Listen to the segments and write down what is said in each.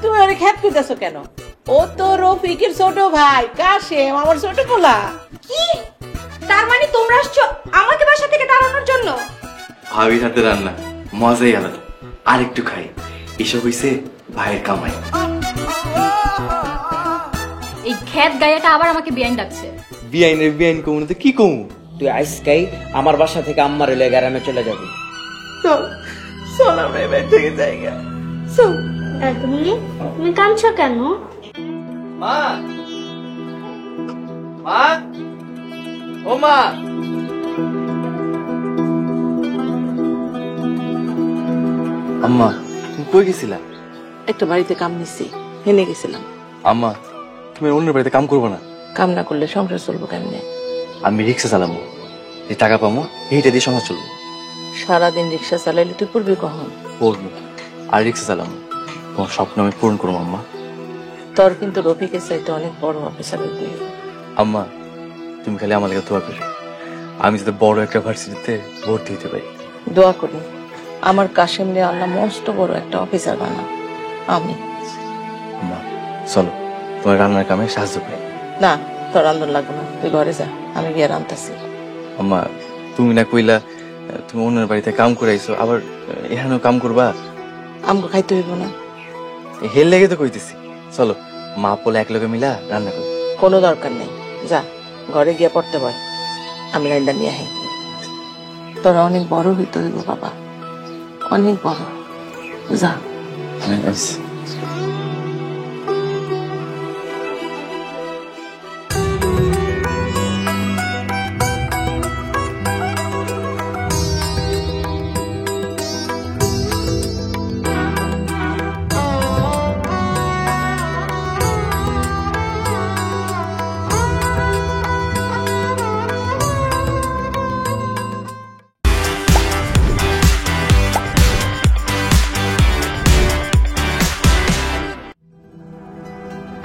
তুমি আরে খ্যাত কইতাছো কেন? ও তো রফিকের ছোট ভাই কাশেম, আমার ছোট পোলা। কি? তার মানে তোমরা আসছো আমাকে বাসা থেকে তাড়ানোর জন্য? ভাবির হাতে রান্না মজাই আলাদা। আর একটু খাই, এসব হইছে ভাইয়ের কামাই। এই খ্যাত গায়াটা আবার আমাকে বিয়াইন ডাকছে। বিয়াইন কমু না তো কি কমু? তুই আজকাই আমার বাসা থেকে আম্মার এলে গ্রামে চলে যাবি। চল চল আমরা এবার থেকে জায়গা চল। তুমি কাঁদছো কেন? মা, মা, ও মা। আম্মা তুমি কই গেছিলা? একটা বাড়িতে কাম নিছি, হেনে গেছিলাম। আম্মা তুমি অন্যের বাড়িতে কাম করবো না? কাম না করলে সংসার চলবো কেমনে? আমি রিক্সা চালাবো, এই টাকা পাবো, এইটা দিয়ে সংসার চলবো। সারাদিন রিক্সা চালাইলে তুই পড়বি কখন? পড়বো আর রিক্সা চালাবো। তোমার স্বপ্ন আমি পূরণ করবো আম্মা। তোর কিন্তু রফিকের চাইতে অনেক বড় অফিসার হইতে। আম্মা তুমি খালি আমার লেগে দোয়া করো, আমি যাতে বড় একটা ভার্সিটিতে ভর্তি হতে পারি। দোয়া করি আমার কাশেম রে আল্লাহ মস্ত বড় একটা অফিসার বানা। আমি আম্মা চলো তোমার রান্নার কামে সাহায্য করি। না, তোর রান্ধন লাগবে না, তুই ঘরে যা, আমি গিয়ে রান্তাছি। আম্মা তুমি না কইলা তুমি অন্যের বাড়িতে কাম করে আইছো, আবার এখানেও কাম করবা? আমগো খাইতে হইব না? হেল লেগে তো কইতেছি, চলো মা পোলা এক লগে মিলা রান্না করি। কোনো দরকার নেই, যা ঘরে গিয়ে পড়তে বল, আমি রান্না নিয়ে আহি। তোরা অনেক বড় হইতে হইব বাবা, অনেক বড়। যা।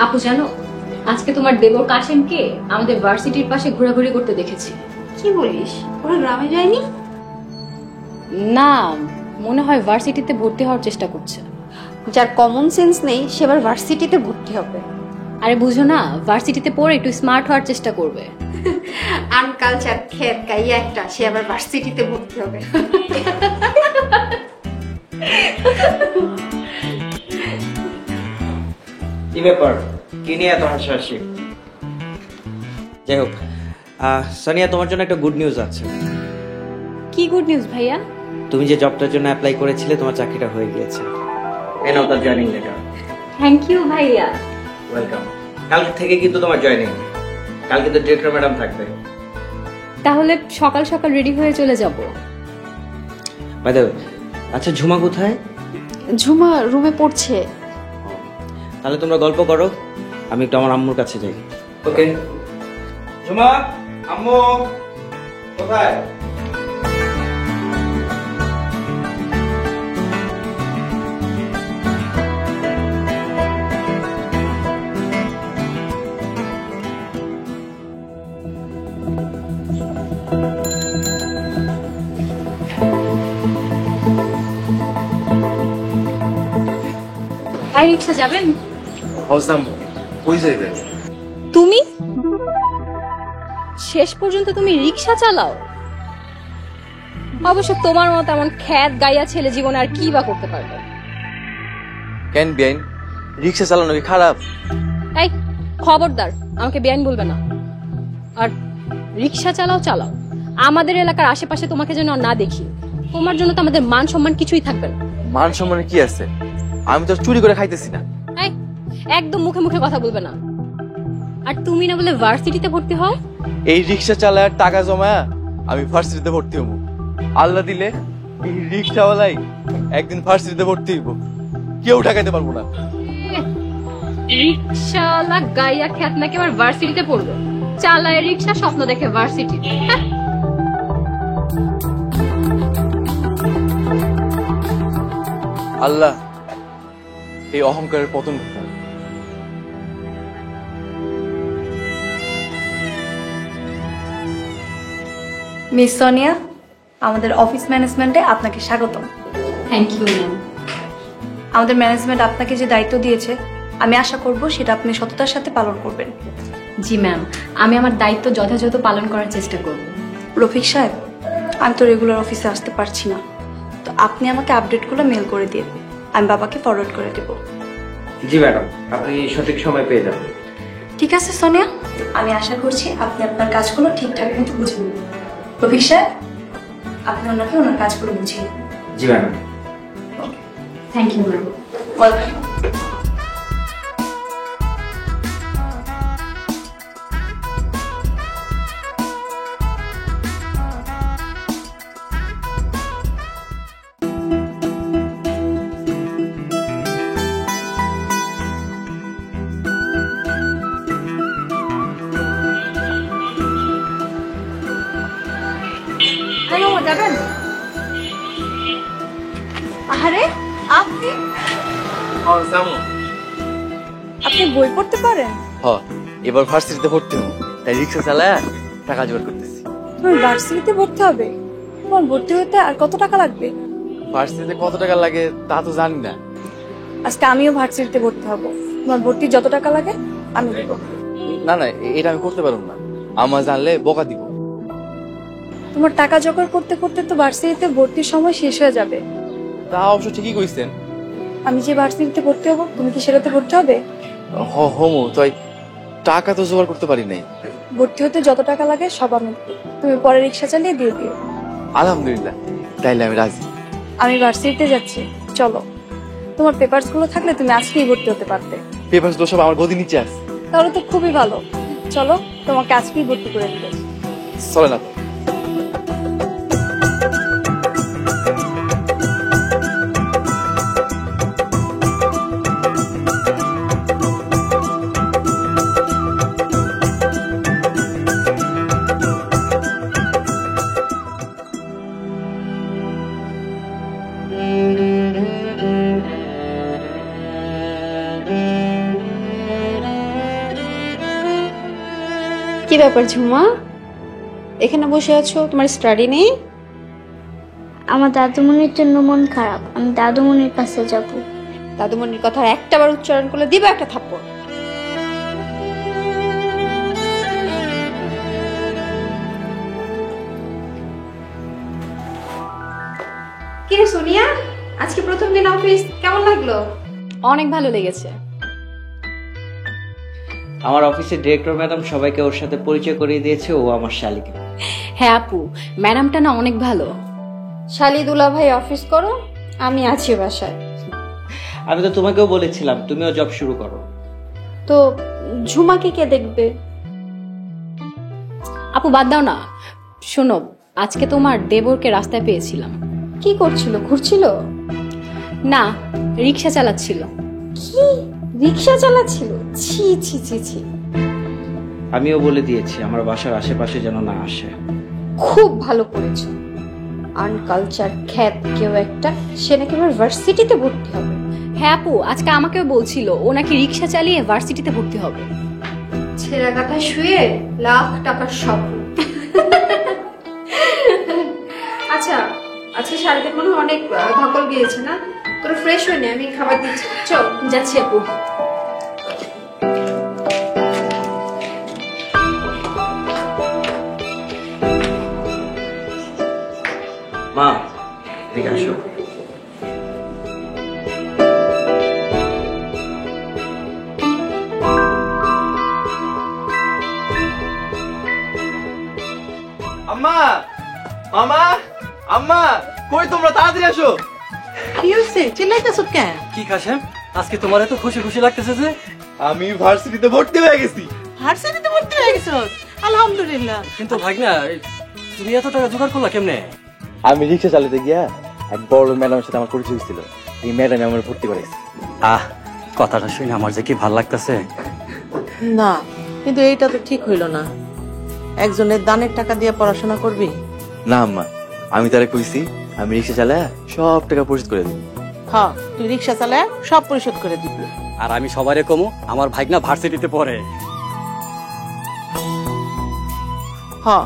আপু জানো, আজকে তোমার দেবর কাশেমকে আমাদের ভার্সিটির পাশে ঘোরাঘুরি করতে দেখেছি। কি বলিস? ওরা গ্রামে যায়নি? না, মনে হয় ভার্সিটিতে ভর্তি হওয়ার চেষ্টা করছে। যার কমন সেন্স নেই সে আবার ভার্সিটিতে ভর্তি হবে? আরে বুঝো না, ভার্সিটিতে পড়ে একটু স্মার্ট হওয়ার চেষ্টা করবে। আনকালচার খেত গাইয়া একটা, সে আবার ভার্সিটিতে ভর্তি হবে। কি ব্যাপার, কি নিয়ে এত হাসাহাসি? যাই হোক, সোনিয়া তোমার জন্য একটা গুড নিউজ আছে। কি গুড নিউজ ভাইয়া? তুমি যে জবটার জন্য অ্যাপ্লাই করেছিলে তোমার চাকরিটা হয়ে গিয়েছে। এই নাও তার জয়েনিং লেটার। থ্যাংক ইউ ভাইয়া। ওয়েলকাম। কাল থেকে কিন্তু তোমার জয়েনিং, কাল কিন্তু ডিরেক্টর ম্যাডাম থাকবে। তাহলে সকাল সকাল রেডি হয়ে চলে যাব। বাই দ্য ওয়ে, আচ্ছা ঝুমা কোথায়? ঝুমা রুমে পড়ছে। তাহলে তোমরা গল্প করো, আমি একটু আমার আম্মুর কাছে যাই। ওকে। ঝুমা, আম্মু কোথায়? ভাই রিক্সা যাবেন? কই যাইবে? তুমি শেষ পর্যন্ত তুমি রিক্সা চালাও? অবশ্য তোমার মতো এমন খ্যাত গাইয়া ছেলে জীবনে আর কি বা করতে পারবে? কেন বিয়াইন, রিক্সা চালানো কি খারাপ? এই খবরদার, আমাকে বেআইন বলবে না। আর রিক্সা চালাও চালাও, আমাদের এলাকার আশেপাশে তোমাকে যেন না দেখি। তোমার জন্য তো আমাদের মান সম্মান কিছুই থাকবে না। মান সম্মানে কি আছে? আমি তো চুরি করে খাইতেছি না। এই একদম মুখে মুখে কথা বলবে না। আর তুমি না বলে ভার্সিটিতে ভর্তি হও? এই রিক্সা চালায় টাকা জমায়া আমি ভার্সিটিতে ভর্তি হবো। আল্লাহ দিলে এই রিক্সাওয়ালাই একদিন ভার্সিটিতে ভর্তি হইব, কেউ ঠেকাইতে পারবো না। রিক্সাওয়ালা গাইয়া খ্যাত নাকি আবার ভার্সিটিতে পড়বে? চালায় রিক্সা, স্বপ্ন দেখে ভার্সিটি। আল্লাহ এই অহংকারের পতন করতে হবে। মিস সোনিয়া, আমাদের অফিস ম্যানেজমেন্টে আপনাকে স্বাগতম। Thank you ma'am. আমাদের ম্যানেজমেন্ট আপনাকে যে দায়িত্ব দিয়েছে, আমি আশা করব সেটা আপনি সততার সাথে পালন করবেন। জি ম্যাম, আমি আমার দায়িত্ব যথাযথ পালন করার চেষ্টা করব। রফিক সাহেব, আমি তো রেগুলার অফিসে আসতে পারছি না, তো আপনি আমাকে আপডেটগুলো মেল করে দিন, আমি বাবাকে ফরওয়ার্ড করে দেব। জি ম্যাডাম, আপনি সঠিক সময় পেয়ে যাবেন। ঠিক আছে সোনিয়া, আমি আশা করছি আপনি আপনার কাজগুলো ঠিকঠাক মতো বুঝে নেবেন। রফিক সাহেব, আপনি ওনাকে ওনার কাজগুলো বুঝিয়ে নেবেন। জি madam. Thank you ma'am. Welcome. Hello, যাবেন? আরে আপনি আপনি বই পড়তে পারেন? এবার ভার্সিটিতে ভর্তি হবো, তাই রিক্সা চালায় টাকা জোগাড় করতেছি। তুমি ভার্সিটিতে ভর্তি হবে? তোমার ভর্তি হতে আর কত টাকা লাগবে? ভার্সিটিতে কত টাকা লাগে তা তো জানি না। আজকে আমিও ভার্সিটিতে ভর্তি হব, তোমার ভর্তি যত টাকা লাগে আমি দেবো। না না, এটা আমি করতে পারবো না, আমার জানলে বকা দিব। তোমার টাকা জোগাড় করতে করতে তো ভার্সিটিতে ভর্তির সময় শেষ হয়ে যাবে। তা অবশ্য ঠিকই কইছেন। আমি যে ভার্সিটিতে ভর্তি হব, তুমি কি সেটাতে ভর্তি হবে? হমু তাই, টাকা তো জোগাড় করতে পারি নাই। ভর্তি হতে যত টাকা লাগে সব আমি দেব, তুমি পরে রিক্সা চালিয়ে দিয়ে দিও। আলহামদুলিল্লাহ, তাইলে আমি রাজি। আমি ভার্সিটিতে যাচ্ছি, চলো। তোমার পেপারস গুলো থাকলে তুমি আজকেই ভর্তি হতে পারতে। পেপারস গুলো সব আমার গদি নিচে আছে। তাহলে তো খুবই ভালো, চলো তোমাকে আজকেই ভর্তি করে দিবে। চলে না তো। কি ব্যাপার ঝুমা, এখানে বসে আছো? তোমার স্টাডি নেই? আমার দাদুমণির জন্য মন খারাপ, আমি দাদুমণির কাছে যাব। দাদুমণির কথা আর একটাবার উচ্চারণ করলে দিবে একটা থাপ্পড়। কি রে সোনিয়া, আজকে প্রথম দিন অফিস, কেমন লাগলো? অনেক ভালো লেগেছে। আমার অফিসের ডিরেক্টর ম্যাডাম সবাইকে ওর সাথে পরিচয় করিয়ে দিয়েছে, ও আমার শালিকা। হ্যাঁ আপু, ম্যাডামটা না অনেক ভালো। শালি দুলা ভাই অফিস করো, আমি আছি বাসায়। আমি তো তোমাকেও বলেছিলাম তুমিও জব শুরু করো। তো ঝুমাকে কে দেখবে? আপু বাদ দাও না, শোনো, আজকে তোমার দেবরকে রাস্তায় পেয়েছিলাম। কি করছিল? ঘুরছিল? না, রিক্সা চালাচ্ছিল। কি রিক্সা চালাচ্ছিল? ছি ছি ছি ছি। আমিও বলে দিয়েছি আমার বাসার আশেপাশে যেন না আসে। খুব ভালো করেছো। আনকালচার খ্যাত কেউ একটা, সে নাকি আমার ভার্সিটিতে ভর্তি হবে। হ্যাঁ আপু, আজকে আমাকেও বলছিল ও নাকি রিক্সা চালিয়ে ভার্সিটিতে ভর্তি হবে। ছেঁড়া কাঁথা শুয়ে লাখ টাকার স্বপ্ন। আচ্ছা আজকে শাড়িতে মনে হয় অনেক ধকল গিয়েছে না? তোর ফ্রেশ হয়ে নে, আমি খাবার দিচ্ছি। চল যাচ্ছি আপু। মা এদিকে আসো। আম্মা, মামা, আম্মা, কই তোমরা? তাড়াতাড়ি আসো। কি হচ্ছে? চিল্লাইতেছ কেন? কি কাশেম, আজকে তোমার এত খুশি খুশি লাগতেছে যে? আমি ভার্সিটিতে ভর্তি হয়ে গেছি। ভার্সিটিতে ভর্তি হয়ে গেছ? আলহামদুলিল্লাহ। কিন্তু ভাগনা, তুমি এত টাকা জোগাড় করলা কেমনে? আমি রিক্সা চালাতে গিয়া এক বড় ম্যাডামের সাথে আমার পরিচয় হয়েছিল, এই ম্যাডামে আমার ভর্তি করেছে। কথাটা শুনে আমার যে কি ভাল লাগতেছে। না, কিন্তু এইটা তো ঠিক হইল না। একজনের দানের টাকা দিয়ে পড়াশোনা করবি? না আম্মা, আমি তারে কইছি আমি রিক্সা চালায় সব টাকা পরিশোধ করে দিই। হ্যাঁ, তুই রিক্সা চালায় সব পরিশোধ করে দিবি। আর আমি সবারে কমু আমার ভাগনা ভার্সিটিতে পড়ে। হ্যাঁ,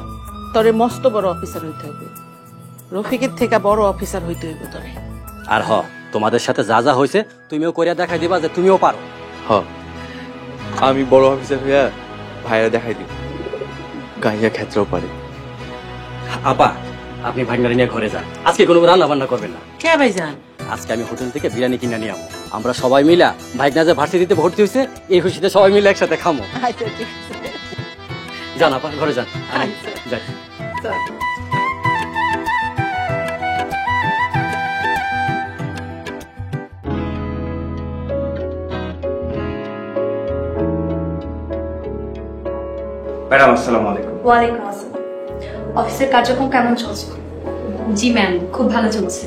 তোরে মস্ত বড় অফিসার হইতে হবে, রফিকের থেকে বড় অফিসার হইতে হইব তোরে। আর তোমাদের সাথে যা যা হয়েছে তুমিও করিয়া দেখাই দিবা যে তুমিও পারো। আমি বড় অফিসার হইয়া ভাইয়া দেখাই দিব গাইয়া ক্ষেত্রেও পারে। আপা, আপনি ভাগনারে নিয়ে ঘরে যান, আজকে কোনো রান্না বান্না করবেন না। কে ভাইজান? আজকে আমি হোটেল থেকে বিরিয়ানি কিনে নিয়ে আমো, আমরা সবাই মিলা ভাগনা যে ভার্সিটিতে ভর্তি হয়েছে এই খুশিতে সবাই মিলে একসাথে খামো। আচ্ছা ঠিক আছে, যান আপা, ঘরে যান। আমি যাই। চল। ম্যাডাম আসসালামু আলাইকুম। ওয়ালাইকুম আসসালাম। অফিসের কার্যক্রম কেমন চলছে? জি ম্যাম, খুব ভালো চলছে।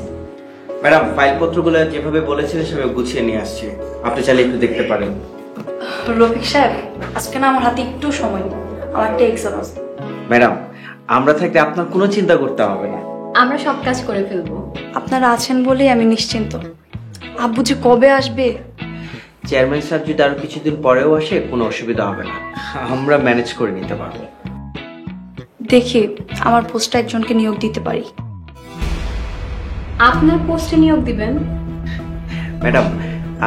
ম্যাডাম ফাইলপত্রগুলো যেভাবে বলেছিলেন সেভাবে গুছিয়ে নিয়ে আসছি, আপনি চাইলে একটু দেখতে পারেন। রফিক সাহেব, আজকে না আমার হাতে একটু সময় নেই, আমার একটা এক্সাম আছে। ম্যাডাম আমরা থাকতে আপনার কোনো চিন্তা করতে হবে না। আমরা সব কাজ করে ফেলবো। আপনারা আছেন বলেই আমি নিশ্চিন্ত। আব্বু যে কবে আসবে? চেয়ারম্যান স্যার যদি আরো কিছুদিন পরেও আসে কোনো অসুবিধা হবে না, আমরা ম্যানেজ করে নিতে পারবো। দেখি আমার পোস্টে একজনকে নিয়োগ দিতে পারি। আপনার পোস্টে নিয়োগ দিবেন? ম্যাডাম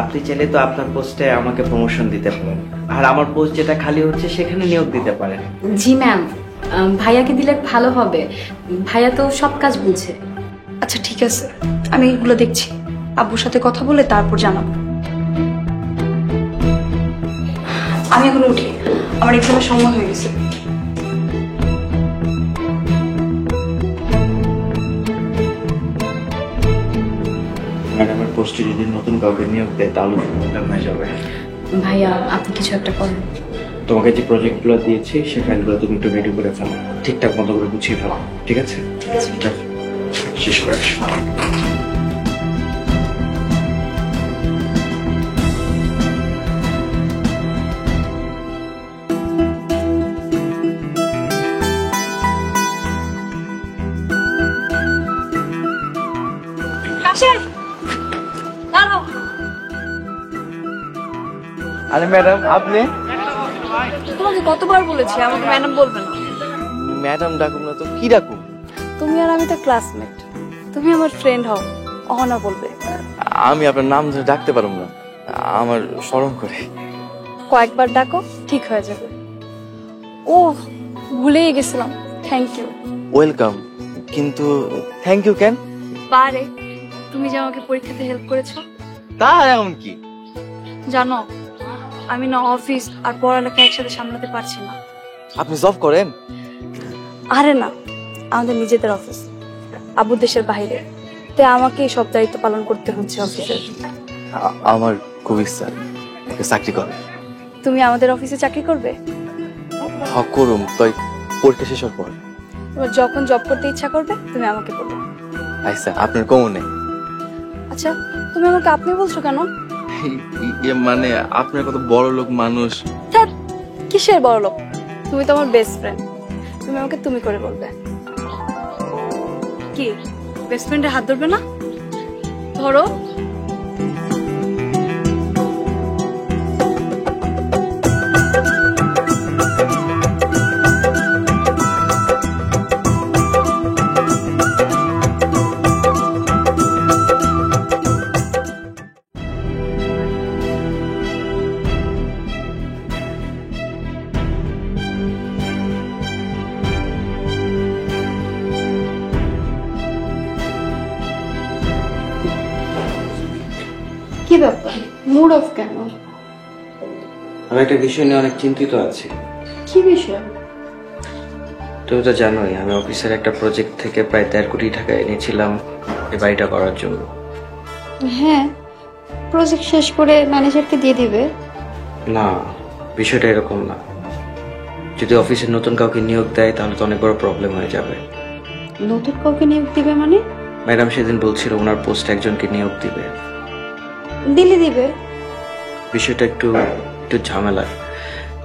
আপনি চাইলে তো আপনার পোস্টে আমাকে প্রমোশন দিতে পারেন, আর আমার পোস্ট যেটা খালি হচ্ছে সেখানে নিয়োগ দিতে পারেন। জি ম্যাম, ভাইয়াকে দিলে ভালো হবে, ভাইয়া তো সব কাজ বুঝে। আচ্ছা ঠিক আছে, আমি এগুলো দেখছি, আব্বুর সাথে কথা বলে তারপর জানাবো। আমি এখন উঠি, আমার এক্সামের সময় হয়ে গেছে। ম্যাডামের পোস্টে যদি নতুন কাউকে নিয়োগ দেয় তাহলে প্রবলেম হয়ে যাবে। ভাইয়া আপনি কিছু একটা করেন। তোমাকে যে প্রজেক্টগুলো দিয়েছি সেই ফাইলগুলো তুমি একটু রেডি করে ফেলো, ঠিকঠাক মতো করে গুছিয়ে ফেলো, ঠিক আছে? শেষ করে আসো। আরে ম্যাডাম আপনি? তোমাকে কতবার বলেছি আমাকে ম্যাডাম বলবে না। ম্যাডাম ডাকুম না তো কি ডাকুম? তুমি আর আমি তো ক্লাসমেট, তুমি আমার ফ্রেন্ড হও, অহনা বলবে। আমি আপনার নাম ধরে ডাকতে পারবো না, আমার শরম করে। কয়েকবার ডাকো ঠিক হয়ে যাবে। ও ভুলেই গেছিলাম, থ্যাংক ইউ। ওয়েলকাম, কিন্তু থ্যাংক ইউ কেন? বারে তুমি যে আমাকে পরীক্ষাতে হেল্প করেছো। তা এমন কি? জানো আমি না অফিস আর পড়ালেখা একসাথে সামলাতে পারছি না। আপনি জব করেন? আরে না, আমাদের নিজেদের অফিস, আবু দেশের বাইরে, তাই আমাকে সব দায়িত্ব পালন করতে হচ্ছে অফিসের। আমার খুব ইচ্ছা চাকরি করে। তুমি আমাদের অফিসে চাকরি করবে? করুম, তাই পরীক্ষা শেষ হওয়ার পর। তোমার যখন জব করতে ইচ্ছা করবে তুমি আমাকে বলবে। আচ্ছা, আপনার কমন নেই? আচ্ছা তুমি আমাকে আপনি বলছো কেন? মানে আপনার কত বড় লোক মানুষ। ধ্যাৎ, কিসের বড় লোক? তুমি তো আমার বেস্ট ফ্রেন্ড, তুমি আমাকে তুমি করে বলবে। কি বেস্ট ফ্রেন্ডের হাত ধরবে না? ধরো। কি ব্যাপার, মুড অফ কেন? আমি একটা বিষয় নিয়ে অনেক চিন্তিত আছি। কি বিষয়? তুমি তো জানোই আমি অফিসের একটা প্রজেক্ট থেকে প্রায় 1.5 কোটি টাকা এনেছিলাম এই বাড়িটা করার জন্য। হ্যাঁ, প্রজেক্ট শেষ করে ম্যানেজারকে দিয়ে দিবে। না, বিষয়টা এরকম না। যদি অফিসের নতুন কাউকে নিয়োগ দেয় তাহলে তো অনেক বড় প্রবলেম হয়ে যাবে। নতুন কাউকে নিয়োগ দিবে মানে? ম্যাডাম সেদিন বলছিল ওনার পোস্টে একজনকে নিয়োগ দিবে। দিলে দিবে। বিষয়টা একটু ঝামেলার।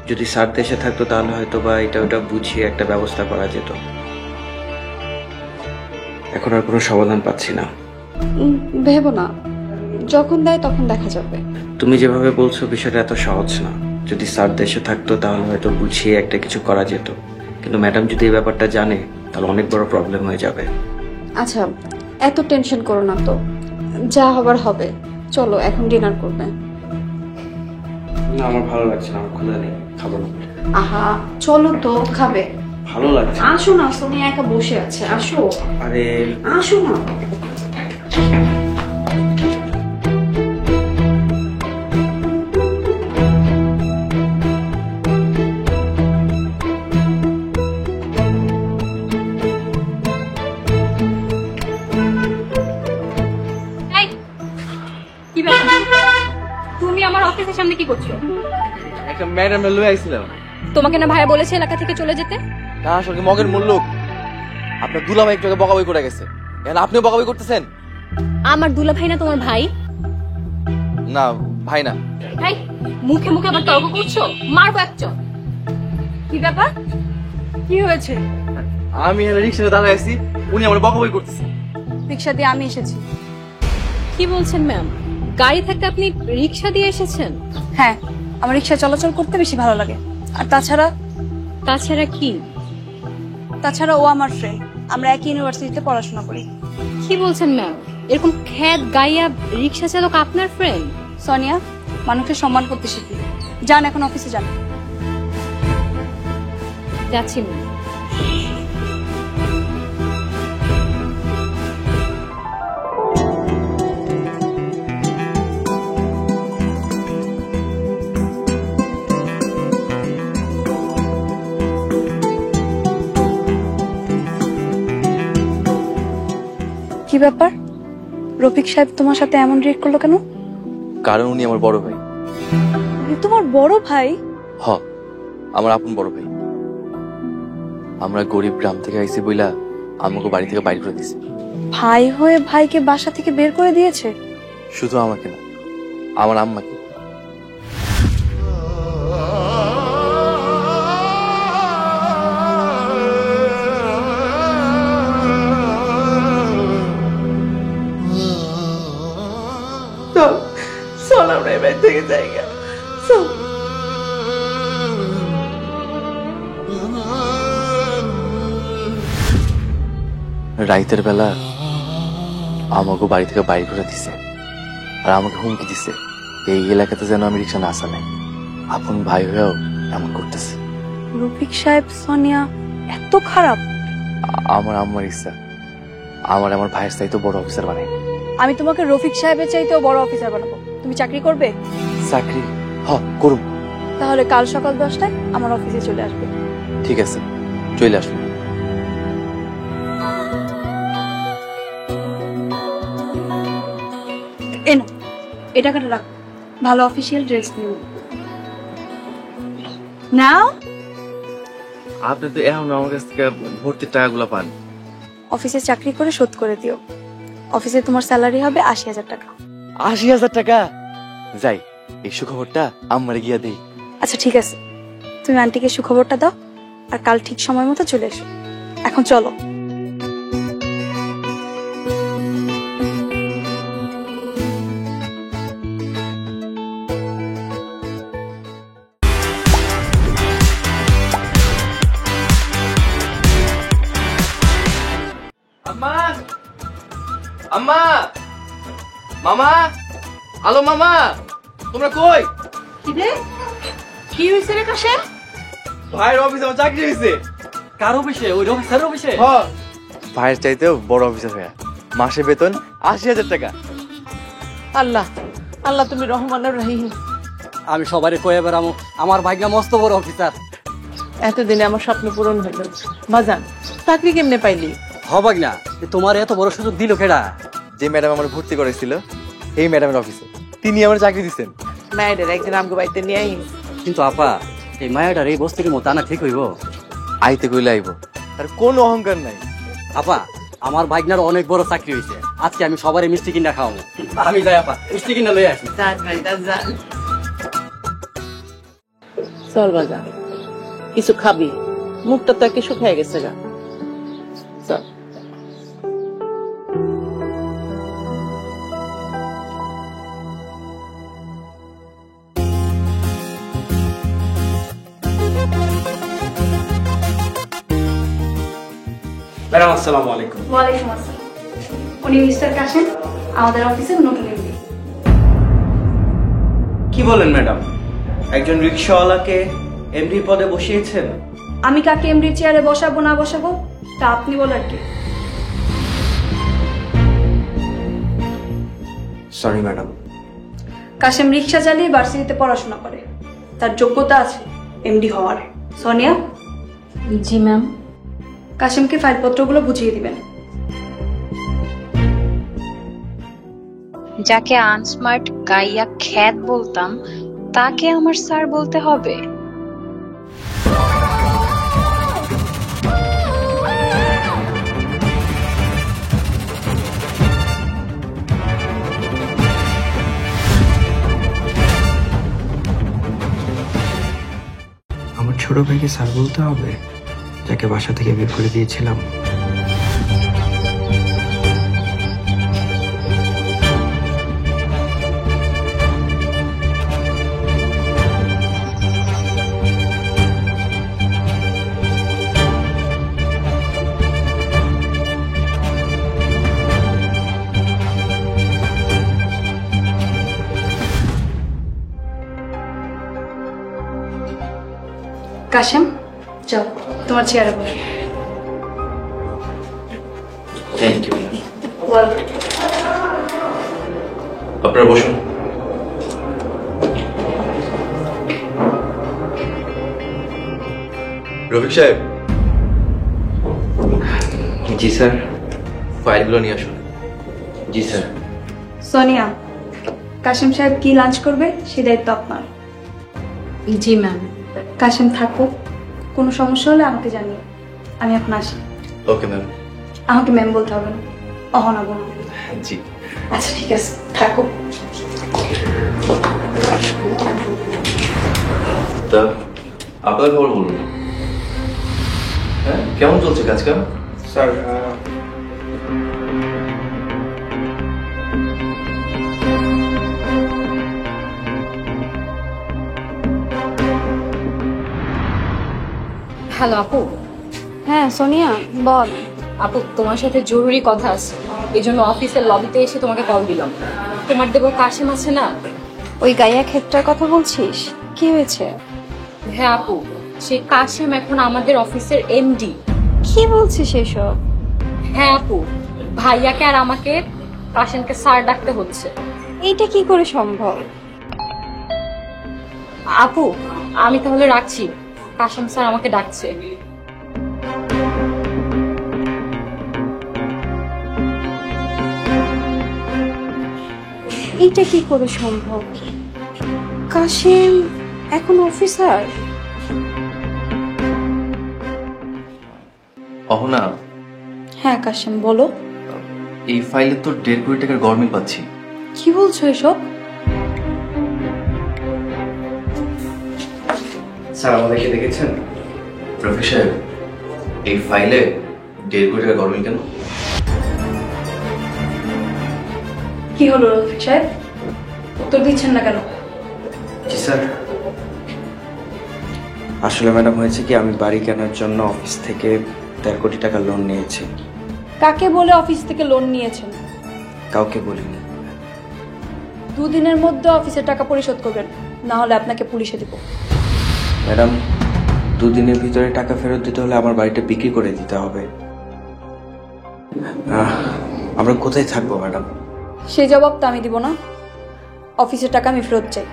যদি স্যার দেশে থাকতো তাহলে হয়তো বা এটা ওটা বুঝিয়ে একটা ব্যবস্থা করা যেত। এখন আর কোনো সমাধান পাচ্ছি না। ভেবো না, যখন দেয় তখন দেখা যাবে। তুমি যেভাবে বলছো বিষয়টা এত সহজ না। যদি স্যার দেশে থাকতো তাহলে হয়তো বুঝিয়ে একটা কিছু করা যেত, কিন্তু ম্যাডাম যদি এই ব্যাপারটা জানে তাহলে অনেক বড় প্রবলেম হয়ে যাবে। আচ্ছা, এত টেনশন করো না তো, যা হবার হবে। চলো এখন ডিনার করবে। না, আমার ভালো লাগছে না, আমার ক্ষুধা নেই, খাবো না। আহা চলো তো, খাবে। ভালো লাগছে। আসো না, সোনিয়া একা বসে আছে, আসো। আরে আসো না। এই, কি ব্যাপার? তুমি আমার অফিসের সামনে কি করছো? একটা ম্যাডামে লয়ে আইছিলাম। তোমাকে না ভাইয়া বলেছে এলাকা থেকে চলে যেতে? না আসলে মগের মূল্য আপনার দুলাভাই একটু আগে বকাবই করে গেছে, এখন আপনিও বকাবই করতেছেন। আমার দুলা ভাই না তোমার ভাই? না ভাই না। এই, মুখে মুখে আবার তর্ক করছো, মারবো এক চড়। কি ব্যাপার? কি হয়েছে? আমি রিক্সাতে দাঁড়ায় আছি, উনি আমার বকাবই করতেছে। রিক্সা দিয়ে আমি এসেছি। কি বলছেন ম্যাম? গাড়ি থাকতে আপনি রিক্সা দিয়ে এসেছেন? হ্যাঁ, আমার রিক্সা চলাচল করতে বেশি ভালো লাগে। আর তাছাড়া কি? তাছাড়া ও আমার ফ্রেন্ড, আমরা একই ইউনিভার্সিটিতে পড়াশোনা করি। কি বলছেন ম্যাম? এরকম খ্যাত গাইয়া রিক্সা চালক আপনার ফ্রেন্ড? সোনিয়া, মানুষকে সম্মান করতে শিখি। যান এখন অফিসে যান। যাচ্ছি ম্যাম। কি ব্যাপার, রফিক সাহেব তোমার সাথে এমন রিয়েক্ট করলো কেন? কারণ উনি আমার বড় ভাই। উনি তোমার বড় ভাই? হ, আমার আপন বড় ভাই। আমরা গরিব গ্রাম থেকে আইছি বইলা আমাকে বাড়ি থেকে বাইর করে দিছে। ভাই হয়ে ভাইকে বাসা থেকে বের করে দিয়েছে? শুধু আমাকে না, আমার আম্মাকে। চল আমরা এবার থেকে জায়গা চল। রাইতের বেলা আমাকে বাড়ি থেকে বাইর করে দিছে, আর আমাকে হুমকি দিছে এই এলাকাতে যেন আমি রিক্সা না চালাই। আপন ভাই হয়েও এমন করতেছে। রফিক সাহেব সোনিয়া এত খারাপ? আমার আম্মার ইচ্ছা আমার ভাইয়ের চাইতে বড় অফিসার বানাই। আমি তোমাকে রফিক সাহেবের চাইতেও বড় অফিসার বানাবো। তুমি চাকরি করবে? চাকরি করুম। তাহলে কাল সকাল 10টায় আমার অফিসে চলে আসবে। ঠিক আছে, চলে আসবো। এনো, এই টাকাটা রাখো, ভালো অফিসিয়াল ড্রেস নিও। নাও। আপনি তো এখন আমার কাছ থেকে ভর্তির টাকাগুলো পান। অফিসে চাকরি করে শোধ করে দিও। অফিসে তোমার স্যালারি হবে 80,000 টাকা। 80,000 টাকা? যাই, এই সুখবরটা আম্মারে গিয়া দেই। আচ্ছা ঠিক আছে, তুমি আন্টিকে সুখবরটা দাও আর কাল ঠিক সময় মতো চলে এসো। এখন চলো। আম্মা, আম্মা, মামা, হ্যালো মামা, তোমরা কই? কি হয়েছে রে কাশেম? ভাইয়ের অফিসে আমার চাকরি হয়েছে। কার অফিসে? ওই অফিসারের অফিসে? ভাইয়ের চাইতেও বড় অফিসার হয়ে মাসে বেতন 80,000 টাকা। আল্লাহ আল্লাহ, তুমি রহমান রহিম। আমি সবারই কয়ে বেড়ামো আমার ভাগ্য মস্ত বড় অফিসার। এতদিনে আমার স্বপ্ন পূরণ হইল। বাজান, চাকরি কেমনে পাইলি? হবাক না, তোমার এত বড় সুযোগ দিল কেডা? যে ম্যাডাম আমার ভর্তি করেছিল এই ম্যাডামের অফিসে, তিনি আমার চাকরি দিচ্ছেন। মায়ের একদিন আমগো বাড়িতে নিয়ে আইন। কিন্তু আপা, এই মায়াটার এই বস্তির মতো আনা ঠিক হইব? আইতে কইলে আইব, আর কোনো অহংকার নাই। আপা, আমার ভাগ্নার অনেক বড় চাকরি হয়েছে, আজকে আমি সবারই মিষ্টি কিনা খাওয়াবো। আমি যাই আপা, মিষ্টি কিনা লই আসি। চল বাজান, কিছু খাবি, মুখটা তো একে শুকায় গেছে গা। চল। ম্যাডাম আসসালামু আলাইকুম। ওয়ালাইকুম আসসালাম। উনি মিস্টার কাশেম, আমাদের অফিসের নতুন এমডি। কি বলেন ম্যাডাম, একজন রিক্সাওয়ালাকে এমডি পদে বসিয়েছেন? আমি কাকে এমডি চেয়ারে বসাবো না বসাবো তা আপনি বলার কি? Sorry madam. কাশেম রিক্সা চালিয়ে ভার্সিটিতে পড়াশোনা করে, তার যোগ্যতা আছে এমডি হওয়ার। সোনিয়া, জি ম্যাম। কাশেমকে ফাইলপত্রগুলো বুঝিয়ে দিবেন। যাকে আনস্মার্ট গাইয়া খ্যাত বলতাম তাকে আমার স্যার বলতে হবে? আমার ছোট ভাইকে স্যার বলতে হবে, যাকে বাসা থেকে বের করে দিয়েছিলাম? কাশেম, যাও তোমার চেয়ারে বসো। Thank you. আপনারা বসুন। রফিক সাহেব। জি স্যার। ফাইলগুলো নিয়ে আসুন। জি স্যার। সোনিয়া, কাশেম সাহেব কি লাঞ্চ করবে সে দায়িত্ব আপনার। জি ম্যাম। কাশেম থাকো, কোনো সমস্যা হলে আমাকে জানিও। আমি এখন আসি। Okay ma'am. আমাকে ম্যাম বলতে হবে না, অহনা বলুন। জি। আচ্ছা ঠিক আছে, থাকো। তা আপনার খবর বলুন। হ্যাঁ, কেমন চলছে কাজ কাম? স্যার হ্যালো আপু। হ্যাঁ সোনিয়া, বল। আপু, তোমার সাথে জরুরি কথা আছে, এই জন্য অফিসের লবিতে এসে তোমাকে কল দিলাম। তোমার দেবর কাশেম আছে না? ওই গাইয়া ক্ষেত্রের কথা বলছিস? কি হয়েছে? হ্যাঁ আপু, সেই কাশেম এখন আমাদের অফিসের এমডি। কি বলছিস এসব? হ্যাঁ আপু, ভাইয়াকে আর আমাকে কাশেমকে স্যার ডাকতে হচ্ছে। এইটা কি করে সম্ভব? আপু, আমি তাহলে রাখছি, কাশেম স্যার আমাকে ডাকছে। এইটা কি করে সম্ভব? কাশেম এখন অফিসার? অহনা, হ্যাঁ কাশেম বলো। এই ফাইলে তো 1.5 কোটি টাকার গরমিল পাচ্ছি। কি বলছো এসব? স্যার আমাদেরকে দেখেছেন? রফিক সাহেব, এই ফাইলে 1.5 কোটি টাকার গরমিল কেন? কি হলো রফিক সাহেব, উত্তর দিচ্ছেন না কেন? জি স্যার। আসলে ম্যাডাম হয়েছে কি, আমি বাড়ি কেনার জন্য অফিস থেকে 1.5 কোটি টাকা লোন নিয়েছি। কাকে বলে অফিস থেকে লোন নিয়েছেন? কাউকে বলিনি। 2 দিনের মধ্যে অফিসের টাকা পরিশোধ করবেন, না হলে আপনাকে পুলিশে দিব। ম্যাডাম, 2 দিনের ভিতরে টাকা ফেরত দিতে হলে আমার বাড়িটা বিক্রি করে দিতে হবে। আমরা কোথায় থাকবো ম্যাডাম? সেই জবাব তো আমি দিব না। অফিসের টাকা আমি ফেরত চাই,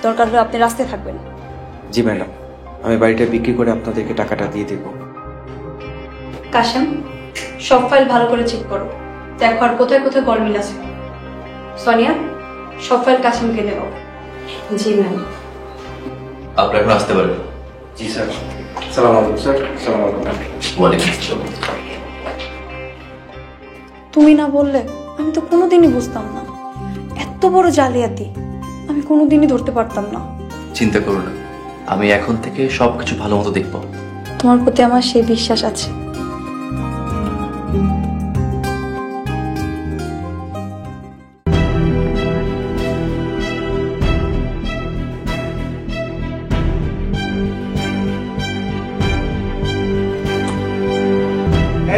দরকার হলে আপনি রাস্তায় থাকবেন। জি ম্যাডাম, আমি বাড়িটা বিক্রি করে আপনাদেরকে টাকাটা দিয়ে দেব। কাশেম, সব ফাইল ভালো করে চেক করো, দেখো আর কোথায় কোথায় গরমিল আছে। সোনিয়া, সব ফাইল কাশেমকে নেব। জি ম্যাম। আপনি এখন আসতে পারেন। জি স্যার। সালাম আলাইকুম স্যার। সালাম আলাইকুম। ওয়ালাইকুম আসসালাম। তুমি না বললে আমি তো কোনোদিনই বুঝতাম না, এত বড় জালিয়াতি আমি কোনোদিনই ধরতে পারতাম না। চিন্তা করো না, আমি এখন থেকে সবকিছু ভালো মতো দেখবো। তোমার প্রতি আমার সেই বিশ্বাস আছে।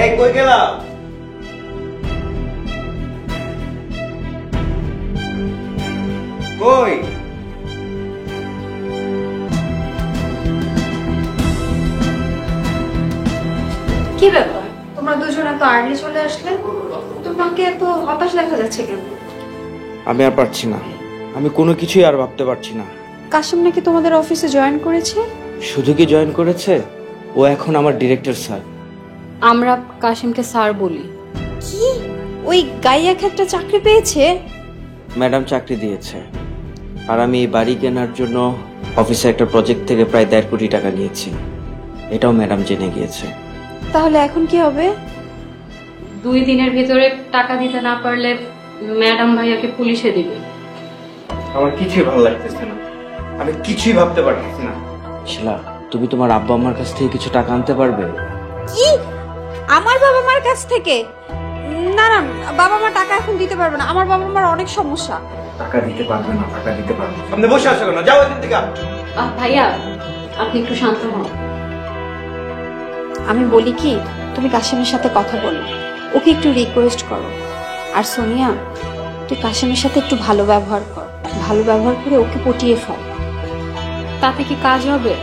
এই কই গেলা? কই? কি ব্যাপার, তোমরা দুজন এত আর্লি চলে আসলে? তোমাকে এত হতাশ দেখা যাচ্ছে কেন? আমি আর পারছি না, আমি কোনো কিছুই আর ভাবতে পারছি না। কাশিম নাকি তোমাদের অফিসে জয়েন করেছে? শুধু কি জয়েন করেছে, ও এখন আমার ডিরেক্টর স্যার। আমরা কাশিমকে স্যার বলি। কি, ওই গাইয়া একটা চাকরি পেয়েছে? ম্যাডাম চাকরি দিয়েছে, আর আমি এই বাড়ি কেনার জন্য অফিসে একটা প্রজেক্ট থেকে প্রায় 1.5 কোটি টাকা নিয়েছি, এটাও ম্যাডাম জেনে গিয়েছে। তাহলে এখন কি হবে? 2 দিনের ভিতরে টাকা দিতে না পারলে ম্যাডাম ভাইয়াকে পুলিশে দিবে। আমার কিছুই ভালো লাগতেছে না, আমি কিছুই ভাবতে পারতেছি না। শিলা, তুমি তোমার আব্বা আম্মার কাছ থেকে কিছু টাকা আনতে পারবে? কি, আমার বাবা মার কাছ থেকে? না না, বাবা মা টাকা এখন দিতে পারবে না, আমার বাবা মার অনেক সমস্যা। টাকা দিতে পারবে না? টাকা দিতে পারবে না? সামনে বসে আছো কেন? যাও এখান থেকে। ভাইয়া, আপনি একটু শান্ত হন। আমি বলি কি, তুমি কাশিমের সাথে কথা বলো, ওকে একটু রিকোয়েস্ট করো। আর সোনিয়া, তুই কাশিমের সাথে একটু ভালো ব্যবহার কর, ভালো ব্যবহার করে ওকে পটিয়ে ফেল। তাতে কি কাজ হবে?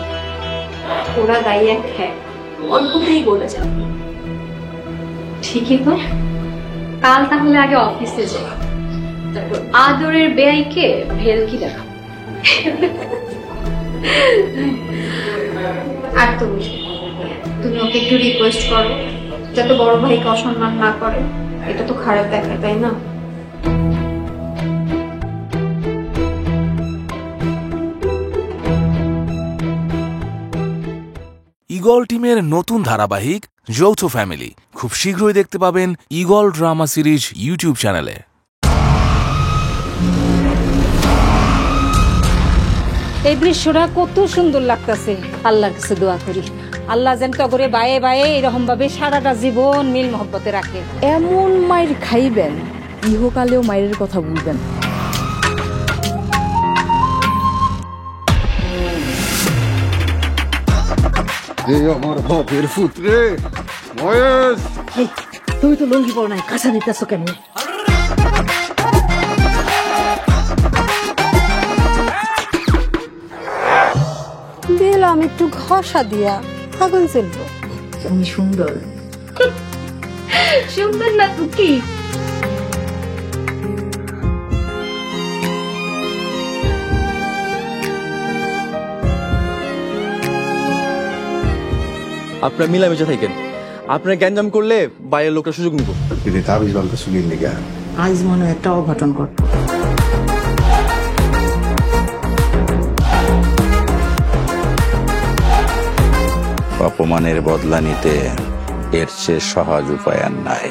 ওরা গাইয়া খ্যাক, অল্পতেই বলে যাবে। ঠিকই তো, কাল তাহলে আগে অফিসে যাই, তারপর আদরের বেয়াইকে ভেলকি দেখা। আর তুমি ওকে একটু রিকোয়েস্ট করো যাতে বড় ভাইকে অসম্মান না করে, এটা তো খারাপ দেখায়, তাই না? ঈগল টিমের নতুন ধারাবাহিক যৌথ ফ্যামিলি খুব শীঘ্রই দেখতে পাবেন ঈগল ড্রামা সিরিজ ইউটিউব চ্যানেলে। এই দৃশ্যটা কত সুন্দর লাগতেছে। আল্লাহর কাছে দোয়া করি, আল্লাহ যেন তগরে বায়ে বায়ে এরকম ভাবে সারাটা জীবন মিল মহব্বতে রাখে। এমন মায়ের খাইবেন, ইহকালেও মায়ের কথা বলবেন। আমার বাপের পুত্রে মহেশ, তুমি তো লঙ্গি পড়ো নাই, কাঁচা নিতেছো কেন? দিলাম একটু ঘষা দিয়া, আগুন চলবো। তুমি সুন্দর। সুন্দর না তো কি? আপনারা মিলামিশা থাকেন, আপনারা গ্যাঞ্জাম করলে বাইরের লোকটা সুযোগ নিব। যদি তাবিজ বলতে শুনিয়ে নিগা, আজ মনে হয় একটা অঘটন ঘটবে। অপমানের বদলা নিতে এর চেয়ে সহজ উপায় আর নাই।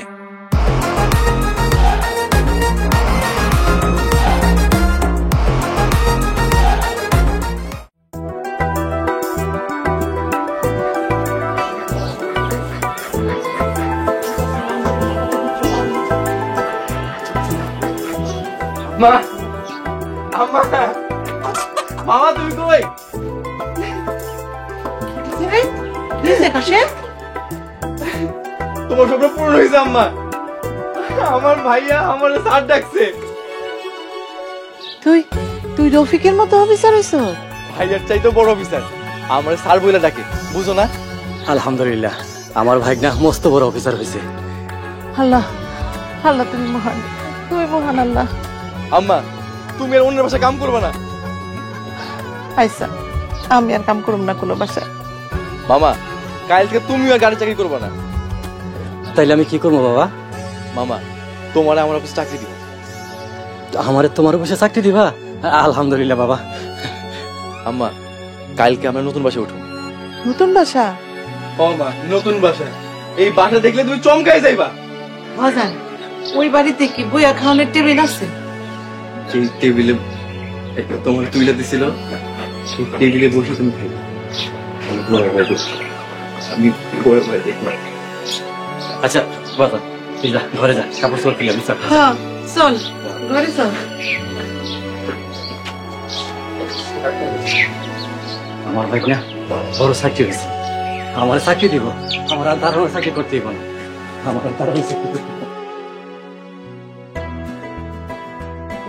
মামা তুমি কই? তোমার স্বপ্ন পূরণ হয়েছে আম্মা, আমার ভাইয়া আমার স্যার ডাকছে। তুই রফিকের মতো অফিসার হইছ? ভাইয়ার চাইতে বড় অফিসার, আমার স্যার বলে ডাকে, বুঝো না? আলহামদুলিল্লাহ, আমার ভাইগনা মস্ত বড় অফিসার হয়েছে। আল্লাহ আল্লাহ, তুমি মহান, তুমি মহান আল্লাহ। আম্মা, তুমি আর অন্যের বাসায় কাম করবে না। আচ্ছা, আমি আর কাম করব না কোনো বাসায়। মামা, কাল থেকে তুমিও আর গাড়ি চাকরি করবে না। তাইলে আমি কি করবো বাবা? মামা, তোমার আমার অফিস চাকরি দিব। আমারে তোমার অফিসে চাকরি দিবা? আলহামদুলিল্লাহ বাবা। আম্মা, কালকে আমরা নতুন বাসায় উঠব। নতুন বাসা? মা, নতুন বাসা। এই বাসা দেখলে তুমি চমকাই যাইবা। বাজান, ওই বাড়িতে কি বইয়া খাওয়ানোর টেবিল আছে? সেই টেবিলে একটা তোমার তুইলা দিছিল, সেই টেবিলে বসে তুমি খাইবে। আমি পরে পরে দেখব। আচ্ছা বাবা, তুই যা ঘরে যা, কাপড় চোপড় কিনে দিস। হ্যাঁ চল, ঘরে চল। আমার ভাই না বড় চাকরি হয়েছে, আমার চাকরি দিব, আমার আর ধারণা চাকরি করতে দিব না।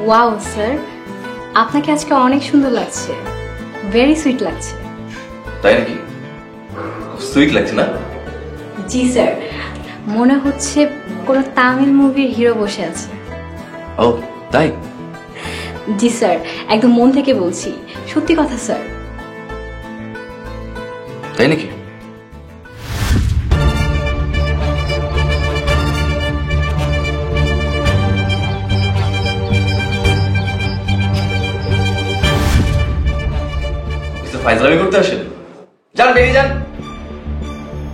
ওয়াও স্যার, আপনাকে আজকে অনেক সুন্দর লাগছে, ভেরি সুইট লাগছে। তাই নাকি? সুইট লাগছে না? জি স্যার, মনে হচ্ছে কোনো তামিল মুভির হিরো বসে আছে। ও তাই? জি স্যার, একদম মন থেকে বলছি, সত্যি কথা স্যার। তাই নাকি? ফাইজলামি করতে আসেন? যান, বেরিয়ে যান।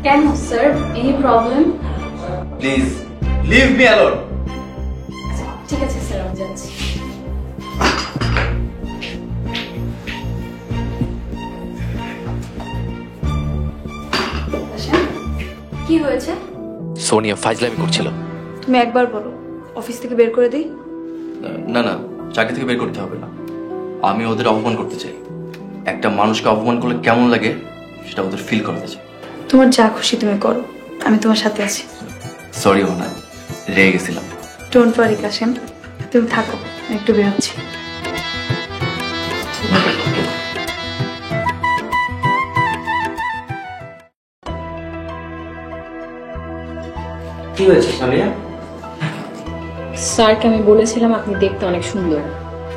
কেন sir, any problem? Please leave me alone. ঠিক আছে স্যার, আমি যাচ্ছি। কি হয়েছে? সোনিয়া ফাইজলামি করছিল। তুমি একবার বলো, অফিস থেকে বের করে দিই? না না, চাকরি থেকে বের করতে হবে না। আমি ওদের অপমান করতে চাই। একটা মানুষকে অপমান করলে কেমন লাগে সেটা ওদের ফিল করতে চাই। তোমার যা খুশি তুমি করো, আমি তোমার সাথে আছি। সরি ওনা, রেগে গেছিলাম। ডোন্ট ওয়ারি কাশেম, তুমি থাকো, আমি একটু বেরোচ্ছি। কি হয়েছে সামিয়া? স্যারকে আমি বলেছিলাম আপনি দেখতে অনেক সুন্দর,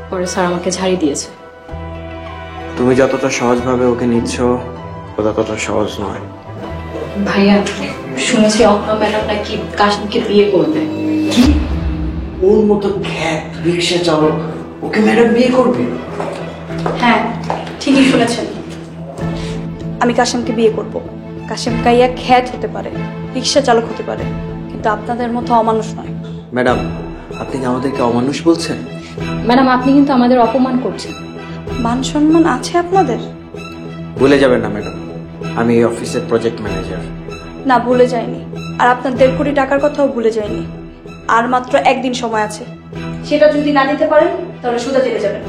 পরে স্যার আমাকে ঝাড়ি দিয়েছে। তুমি যতটা সহজভাবে ওকে নিচ্ছ ও ততটা সহজ নয়। ভাইয়া, শুনেছি অপনা ম্যাডাম নাকি কাশিমকে বিয়ে করবে। কি? ওর মতো খ্যাত রিক্সা চালক ওকে ম্যাডাম বিয়ে করবে? হ্যাঁ, ঠিকই শুনেছেন। আমি কাশেমকে বিয়ে করব। কাশেম কাইয়া খ্যাত হতে পারে, রিক্সা চালক হতে পারে, কিন্তু আপনাদের মতো অমানুষ নয়। ম্যাডাম, আপনি কি আমাদেরকে অমানুষ বলছেন? ম্যাডাম, আপনি কিন্তু আমাদের অপমান করছেন। মান সম্মান আছে আপনাদের? ভুলে যাবেন না ম্যাডাম, আমি এই অফিসের প্রজেক্ট ম্যানেজার। না, ভুলে যায়নি। আর আপনার 1.5 কোটি টাকার কথাও ভুলে যায়নি। আর মাত্র একদিন সময় আছে, সেটা যদি না দিতে পারেন তাহলে সোজা জেলে যাবেন।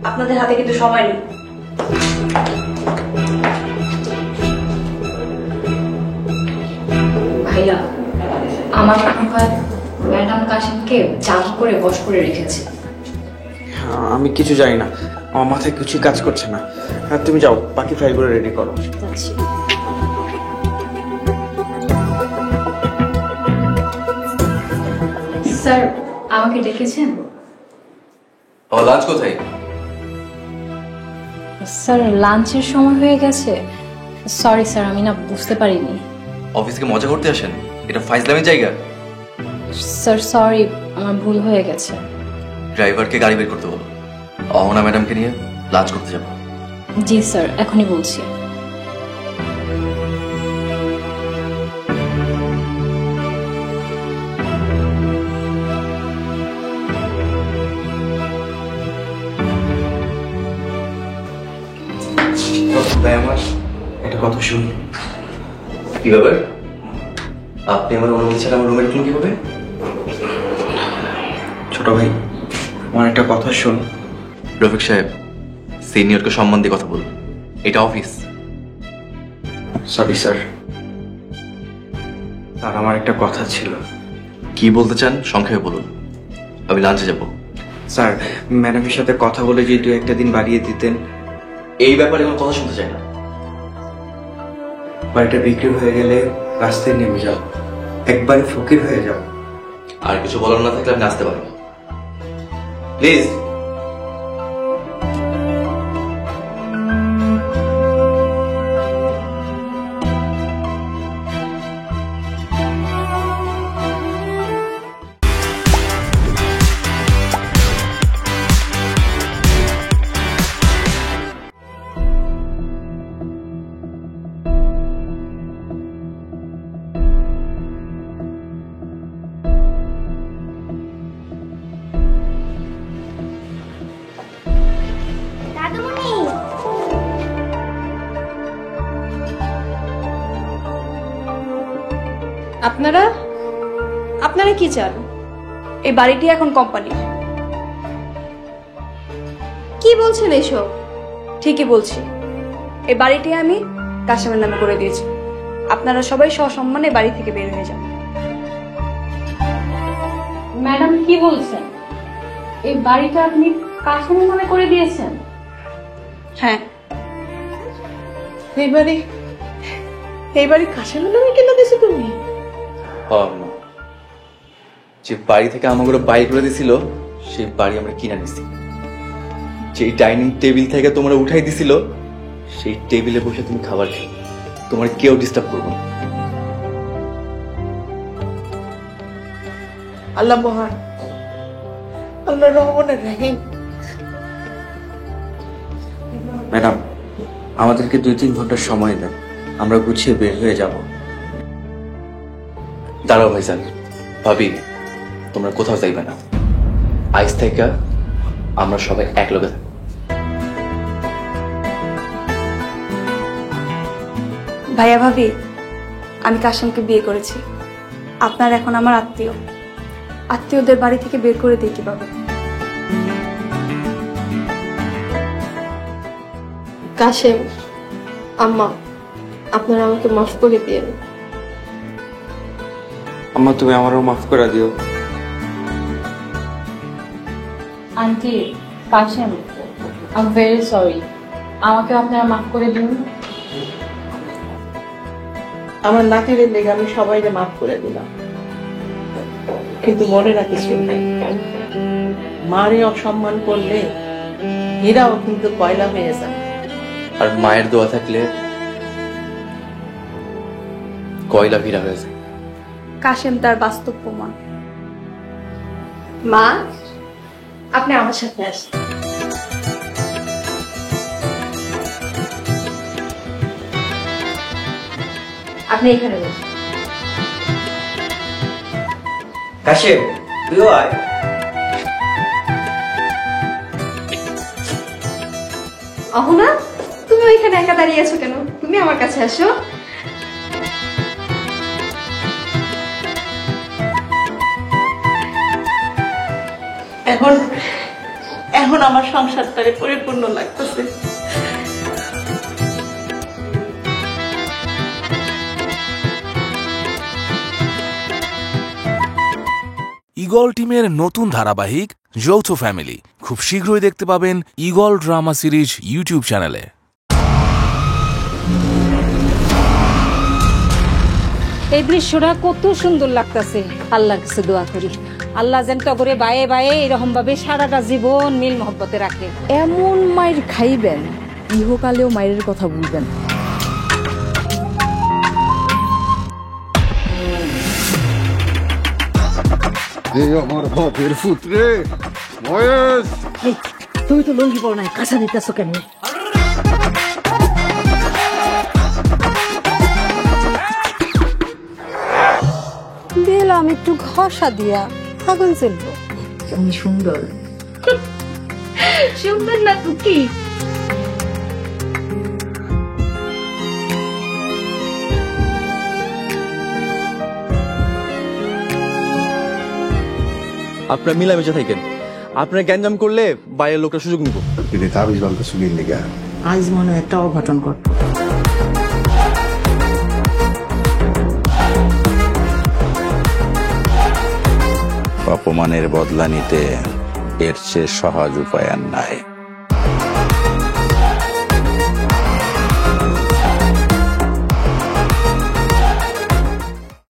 আপনাদের হাতে কিন্তু সময় নেই। ভাইয়া, আমার মনে হয় ম্যাডাম কাশিমকে চাপ করে বশ করে রেখেছে। আমি কিছু জানি না, আমার মাথায় কিছু কাজ করছে না। আর তুমি যাও, বাকি ফাইলগুলো রেডি করো। যাচ্ছি। স্যার, আমাকে ডেকেছেন? ও লাঞ্চ কোথায়? স্যার, লাঞ্চের সময় হয়ে গেছে। সরি স্যার, আমি না বুঝতে পারিনি। অফিস থেকে মজা করতে আসেন? এটা ফাইজলামের জায়গা। স্যার সরি, আমার ভুল হয়ে গেছে। ড্রাইভারকে গাড়ি বের করতে বলো। অহনা ম্যাডামকে নিয়ে লাঞ্চ করতে যাবো। জি স্যার, এখনই বলছি। আমার এটা কথা শুনি। কি ব্যাপার? আপনি আমার অনুমতি ছাড়া আমার রুমে ঢুকলেন কিভাবে? ছোট ভাই, আমার একটা কথা শুন। রফিক সাহেব, সিনিয়রকে সম্মান দিয়ে কথা বলুন। এটা অফিস। Sorry sir. আর আমার একটা কথা ছিল। কি বলতে চান সংক্ষেপে বলুন, আমি লাঞ্চে যাব। স্যার, ম্যাডামের সাথে কথা বলে যদি 2-1 দিন বাড়িয়ে দিতেন। এই ব্যাপারে কোনো কথা শুনতে চাই না। বাড়িটা বিক্রি হয়ে গেলে রাস্তায় নেমে যাও, একবারে ফকির হয়ে যাও। আর কিছু বলার না থাকলে আপনি আসতে পারেন প্লিজ। আপনারা আপনারা কি চান? এই বাড়িটি এখন কোম্পানির। কি বলছেন এসব? ঠিকই বলছি, এই বাড়িটি আমি কাশেমের নামে করে দিয়েছি। আপনারা সবাই সসম্মানে বাড়ি থেকে বের হয়ে যান। ম্যাডাম কি বলছেন? এই বাড়িটা আপনি কাশেম মনে করে দিয়েছেন? হ্যাঁ। এই বাড়ি কাশেমের নামে কেন দিছো তুমি? যে বাড়ি থেকে আমাকে বাইর করে দিছিল সেই বাড়ি আমরা কিনে নিছি। যেই ডাইনিং টেবিল থেকে তোমরা উঠাই দিছিল সেই টেবিলে বসে তুমি খাবার খেয়ে তোমার কেউ ডিস্টার্ব করবো না। আল্লাহ মহান, আল্লাহ রহমানের রহিম। ম্যাডাম, আমাদেরকে 2-3 ঘন্টার সময় দেন, আমরা গুছিয়ে বের হয়ে যাব। দাঁড়াও ভাইজান, ভাবি তোমরা কোথাও যাইবে না। আইস থেকে আমরা সবাই এক লগে থাকবো। ভাইয়া ভাবি, আমি কাশেমকে বিয়ে করেছি। আপনার এখন আমার আত্মীয়, আত্মীয়দের বাড়ি থেকে বের করে দিই কিভাবে? কাশেম, আম্মা, আপনারা আমাকে মাফ করে দিয়েন। আম্মা, তুমি আমারও মাফ করে দিও। Aunty, Kashem, I am very sorry. আমাকে আপনারা মাফ করে দিন। আমার নাতির লেগে আমি সবাইকে মাফ করে দিলাম, কিন্তু মনে রাখিস মারে অসম্মান করলে হীরাও কিন্তু কয়লা হয়ে যায়। আর মায়ের দোয়া থাকলে কয়লা হীরা হয়ে যায়। কাশেম তার বাস্তব প্রমাণ। মা, আপনি আমার সাথে আসেন। আপনি এখানে বসুন। কাশেম, তুইও আয়। অহনা, তুমি ওইখানে একা দাঁড়িয়ে আছো কেন? তুমি আমার কাছে আসো। এখন আমার সংসারটারে পরিপূর্ণ লাগতেছে। ঈগল টিমের নতুন ধারাবাহিক যৌথ ফ্যামিলি খুব শীঘ্রই দেখতে পাবেন ঈগল ড্রামা সিরিজ ইউটিউব চ্যানেলে। এই দৃশ্যটা কত সুন্দর লাগতেছে। আল্লাহর কাছে দোয়া করি আল্লাহ যেন তগরে বায়ে বায়ে এরকম ভাবে সারাটা জীবন মিল মহব্বতে রাখে। এমন মায়ের খাইবেন ইহকালেও মায়ের কথা বলবেন। আমার বাপের পুত্রে মহেশ, তুমি তো লঙ্গি পড়ো নাই, কাঁচা দিতেছো কেন? দিলাম একটু ঘষা দিয়া, আগুন চলবো। তুমি সুন্দর। সুন্দর না তো কি? আপনারা মিলামিশা থাকেন। আপনারা গ্যাঞ্জাম করলে বাইরের লোকটা সুযোগ নিব। যদি তাবিজ বান্ধব শুনির লেগা আজ মনে একটা অঘটন ঘটল। অপমানের বদলা নিতে এর চেয়ে সহজ উপায় আর নাই।